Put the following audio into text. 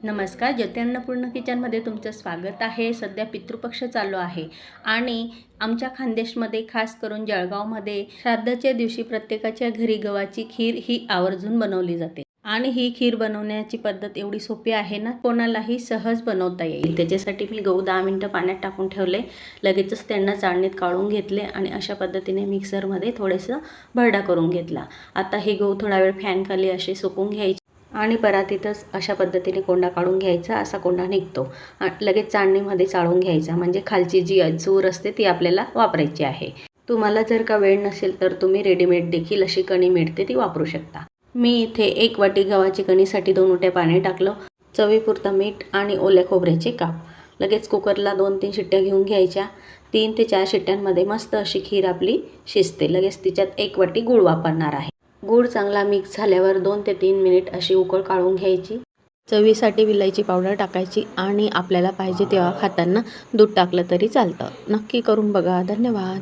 नमस्कार, ज्योती अन्नपूर्ण किचनमध्ये तुमचं स्वागत आहे. सध्या पितृपक्ष चालू आहे आणि आमच्या खानदेशमध्ये खास करून जळगावमध्ये श्राद्धाच्या दिवशी प्रत्येकाच्या घरी गव्हाची खीर ही आवर्जून बनवली जाते. आणि ही खीर बनवण्याची पद्धत एवढी सोपी आहे ना, कोणालाही सहज बनवता येईल. त्याच्यासाठी मी गहू 10 मिनटं पाण्यात टाकून ठेवले, लगेचच त्यांना चाळणीत काढून घेतले आणि अशा पद्धतीने मिक्सरमध्ये थोडंसं भरडा करून घेतला. आता हे गहू थोडा वेळ फॅनखाली असे सुकून घ्यायचे आणि परातीतच अशा पद्धतीने कोंडा काढून घ्यायचा. असा कोंडा निघतो. लगेच चाळणीमध्ये चाळून घ्यायचा, म्हणजे खालची जी चूर असते ती आपल्याला वापरायची आहे. तुम्हाला जर का वेळ नसेल तर तुम्ही रेडीमेड देखील अशी कणी मिळते ती वापरू शकता. मी इथे 1 वाटी गव्हाची कणीसाठी 2 उट्या पाणी टाकलं, चवीपुरतं मीठ आणि ओल्या खोबऱ्याचे काप. लगेच कुकरला 2-3 शिट्ट्या घेऊन घ्यायच्या. 3 ते 4 शिट्ट्यांमध्ये मस्त अशी खीर आपली शिजते. लगेच तिच्यात 1 वाटी गूळ वापरणार आहे. गूळ चांगला मिक्स झाल्यावर 2 ते 3 मिनिट अशी उकळ काढून घ्यायची. चवीसाठी विलायची पावडर टाकायची आणि आपल्याला पाहिजे तेव्हा खाताना दूध टाकलं तरी चालतं. नक्की करून बघा. धन्यवाद.